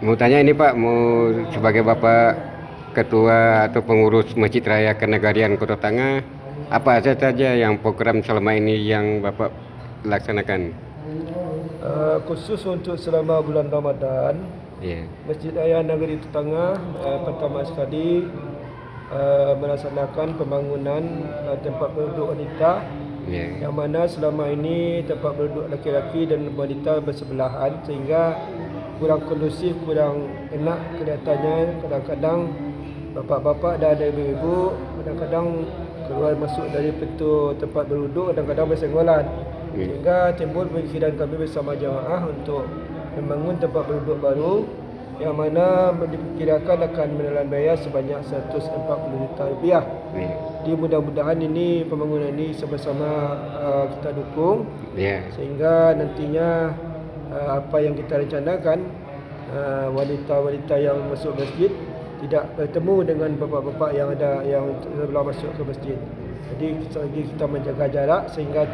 Mau tanya ini Pak, mau sebagai Bapak Ketua atau Pengurus Masjid Raya Kenegarian Kota Tangah, apa saja yang program selama ini yang Bapak laksanakan? Khusus untuk selama bulan Ramadan, Iya, Masjid Raya Negeri Tetangah pertama sekali melaksanakan pembangunan tempat berduduk wanita, iya, yang mana selama ini tempat berduduk laki-laki dan wanita bersebelahan sehingga kurang kondusif, kurang enak kelihatannya. Kadang-kadang bapak-bapak dan ibu-ibu kadang-kadang keluar masuk dari pintu tempat berduduk, kadang-kadang bersenggolan. iya, Sehingga timbul pemikiran kami bersama jamaah untuk membangun tempat berduduk baru yang mana diperkirakan akan menelan biaya sebanyak 140 juta rupiah. iya, Jadi mudah-mudahan ini pembangunan ini sama-sama kita dukung iya, sehingga nantinya apa yang kita rencanakan, wanita-wanita yang masuk masjid tidak bertemu dengan bapak-bapak yang belum masuk ke masjid. Jadi selagi kita menjaga jarak sehingga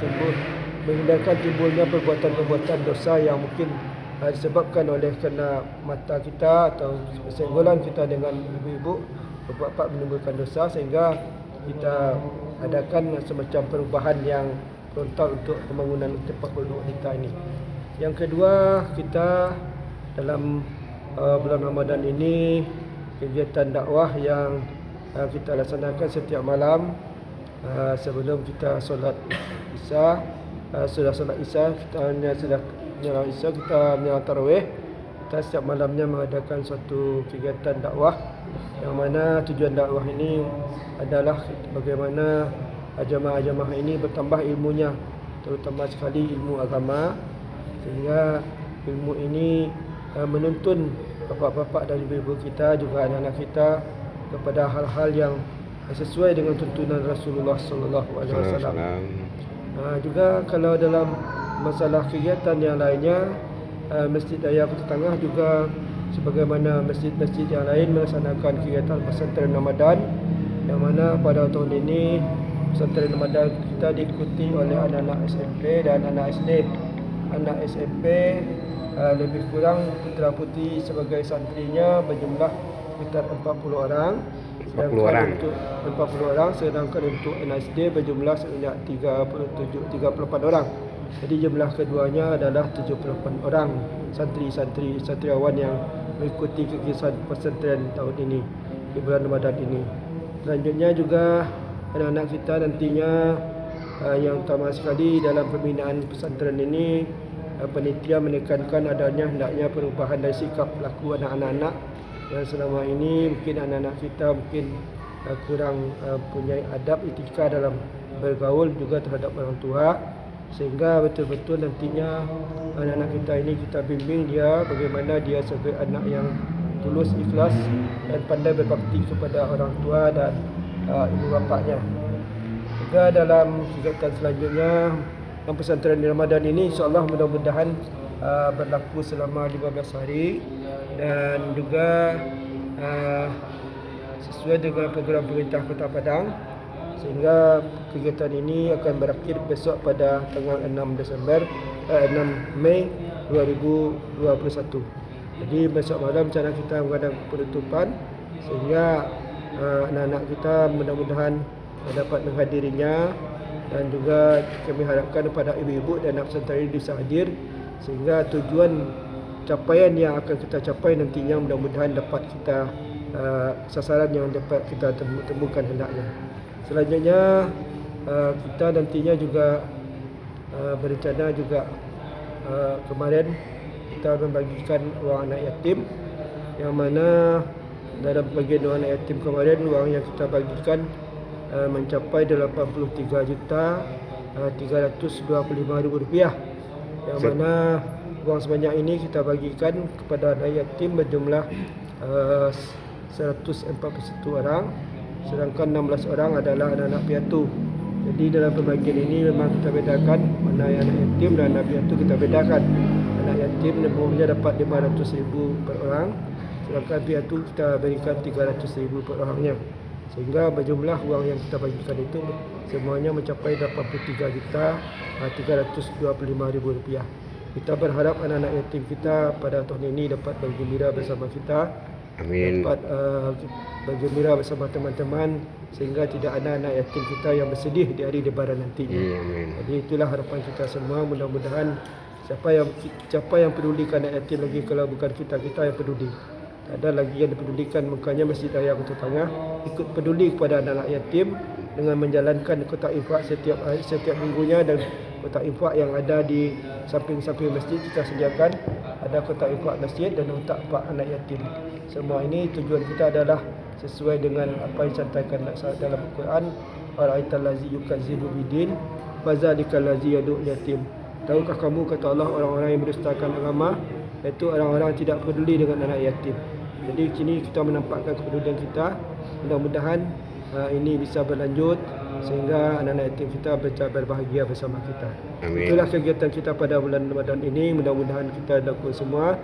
menghindarkan timbulnya perbuatan-perbuatan dosa yang mungkin disebabkan oleh kerana mata kita atau persenggolan kita dengan ibu-ibu, bapak-bapak menimbulkan dosa sehingga kita adakan semacam perubahan yang frontal untuk pembangunan tempat berduduk wanita ini. Yang kedua, kita dalam bulan Ramadan ini kegiatan dakwah yang kita laksanakan setiap malam sebelum kita solat Isya. Sudah solat Isya, kita sudah menjelang Isya, kita menjelang tarawih. Kita setiap malamnya mengadakan suatu kegiatan dakwah yang mana tujuan dakwah ini adalah bagaimana jemaah-jemaah ini bertambah ilmunya, terutama sekali ilmu agama, sehingga ilmu ini menuntun bapak-bapak dan ibu-ibu kita, juga anak-anak kita kepada hal-hal yang sesuai dengan tuntunan Rasulullah sallallahu alaihi wasallam. Juga kalau dalam masalah kegiatan yang lainnya, Masjid Raya Kota Tangah juga sebagaimana masjid-masjid yang lain melaksanakan kegiatan pesantren Ramadan, yang mana pada tahun ini pesantren Ramadan kita diikuti oleh anak-anak SMP dan anak SD. Anak SMP lebih kurang putra-putri sebagai santrinya berjumlah sekitar 40 orang. 40 orang. Untuk 40 orang, sedangkan untuk NSD berjumlah sebanyak 34 orang. Jadi jumlah keduanya adalah 78 orang santriawan yang mengikuti kegiatan pesantren tahun ini di bulan Ramadan ini. Selanjutnya juga anak-anak kita nantinya yang utama sekali dalam pembinaan pesantren ini, panitia menekankan adanya hendaknya perubahan dari sikap laku anak-anak yang selama ini mungkin anak-anak kita kurang punya adab etika dalam bergaul juga terhadap orang tua, sehingga betul-betul nantinya anak-anak kita ini kita bimbing dia bagaimana dia sebagai anak yang tulus, ikhlas dan pandai berbakti kepada orang tua dan ibu bapaknya. Juga dalam kegiatan selanjutnya, pesantren di Ramadan ini insya-Allah mudah-mudahan berlaku selama 15 hari dan juga sesuai dengan program pemerintah Kota Padang, sehingga kegiatan ini akan berakhir besok pada tanggal 6 Mei 2021. Jadi besok malam cara kita mengadakan penutupan sehingga anak-anak kita mudah-mudahan dapat menghadirinya, dan juga kami harapkan kepada ibu-ibu dan anak pesantren ini bisa hadir sehingga tujuan capaian yang akan kita capai nantinya mudah-mudahan dapat kita sasaran yang dapat kita temukan hendaknya. Selanjutnya kita nantinya juga berencana juga kemarin kita membagikan wang anak yatim, yang mana dalam bagian wang anak yatim kemarin wang yang kita bagikan mencapai 83.325.000 rupiah, yang mana wang sebanyak ini kita bagikan kepada anak yatim berjumlah 141 orang, sedangkan 16 orang adalah anak-anak piatu. Jadi dalam pembagian ini memang kita bedakan mana yang anak yatim dan anak piatu kita bedakan. Anak yatim umumnya dapat 500.000 per orang, sedangkan piatu kita berikan 300.000 per orangnya, sehingga berjumlah wang yang kita bagikan itu semuanya mencapai 83.325.000 rupiah. Kita berharap anak-anak yatim kita pada tahun ini dapat bergembira bersama kita, Amin. dapat bergembira bersama teman-teman, sehingga tidak ada anak yatim kita yang bersedih di hari lebaran nanti. Iya, amin. Jadi itulah harapan kita semua. Mudah-mudahan siapa yang pedulikan anak yatim lagi kalau bukan kita yang peduli. Tak ada lagi yang dipedulikan, makanya Masjid Raya Kota Tangah ikut peduli kepada anak-anak yatim dengan menjalankan kotak infak setiap minggunya, dan kotak infak yang ada di samping-samping masjid kita sediakan ada kotak infak masjid dan kotak infak anak yatim. Semua ini tujuan kita adalah sesuai dengan apa yang dicantumkan dalam Al-Quran, ara'aital ladzi yukazzibu bidin fazalikal ladzi yad'u yatim. Tahukah kamu, kata Allah, orang-orang yang mendustakan agama, iaitu orang-orang yang tidak peduli dengan anak yatim. Jadi kini kita menampakkan kepedulian kita. Mudah-mudahan ini bisa berlanjut sehingga anak-anak yatim kita berbahagia bersama kita. Amin. Itulah kegiatan kita pada bulan Ramadan ini. Mudah-mudahan kita lakukan semua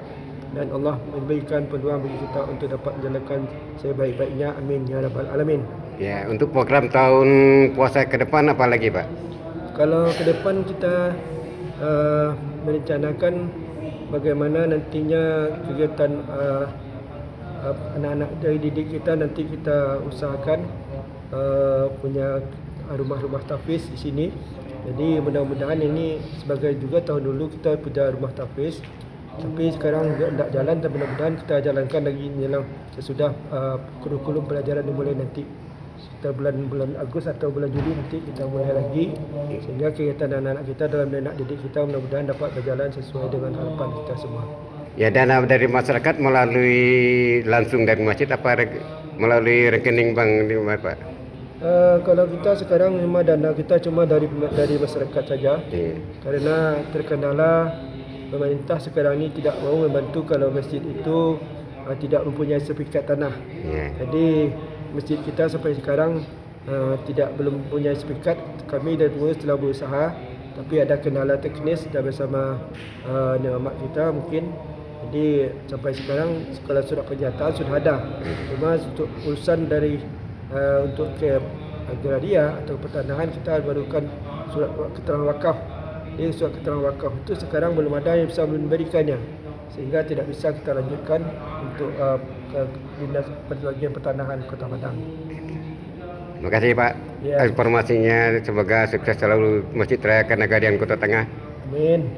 dan Allah memberikan peluang bagi kita untuk dapat menjalankan sebaik-baiknya. Amin ya rabbal alamin. Ya, untuk program tahun puasa ke depan apa lagi, Pak? Kalau ke depan kita merencanakan bagaimana nantinya kegiatan anak-anak dari didik kita, nanti kita usahakan punya rumah-rumah tahfiz di sini. Jadi mudah-mudahan ini sebagai juga tahun dulu kita punya rumah tahfiz, tapi sekarang tidak jalan, dan mudah-mudahan kita jalankan lagi dalam sesudah kurikulum pelajaran dimulai nanti. Sekitar bulan Agustus atau bulan Juli nanti kita mulai lagi, sehingga kegiatan anak-anak kita dalam anak didik kita mudah-mudahan dapat berjalan sesuai dengan harapan kita semua. Ya, dana dari masyarakat melalui langsung dari masjid apa melalui rekening bank di mana, Pak? Kalau kita sekarang memang dana kita cuma dari masyarakat saja, karena terkendala pemerintah sekarang ini tidak mau membantu kalau masjid itu tidak mempunyai sertifikat tanah. Jadi masjid kita sampai sekarang belum mempunyai sertifikat. Kami dari pengurus telah berusaha, tapi ada kendala teknis dan bersama niamat kita mungkin. Jadi sampai sekarang kalau surat pernyataan sudah ada. Cuma untuk urusan dari untuk ke agraria atau pertanahan kita memerlukan surat keterangan wakaf. Jadi surat keterangan wakaf itu sekarang belum ada yang bisa memberikannya, sehingga tidak bisa kita lanjutkan untuk ke Dinas Bagian Pertanahan Kota Padang. Terima kasih, Pak. Ya. Informasinya, semoga sukses selalu Masjid Raya Kenegarian Kota Tangah. Amin.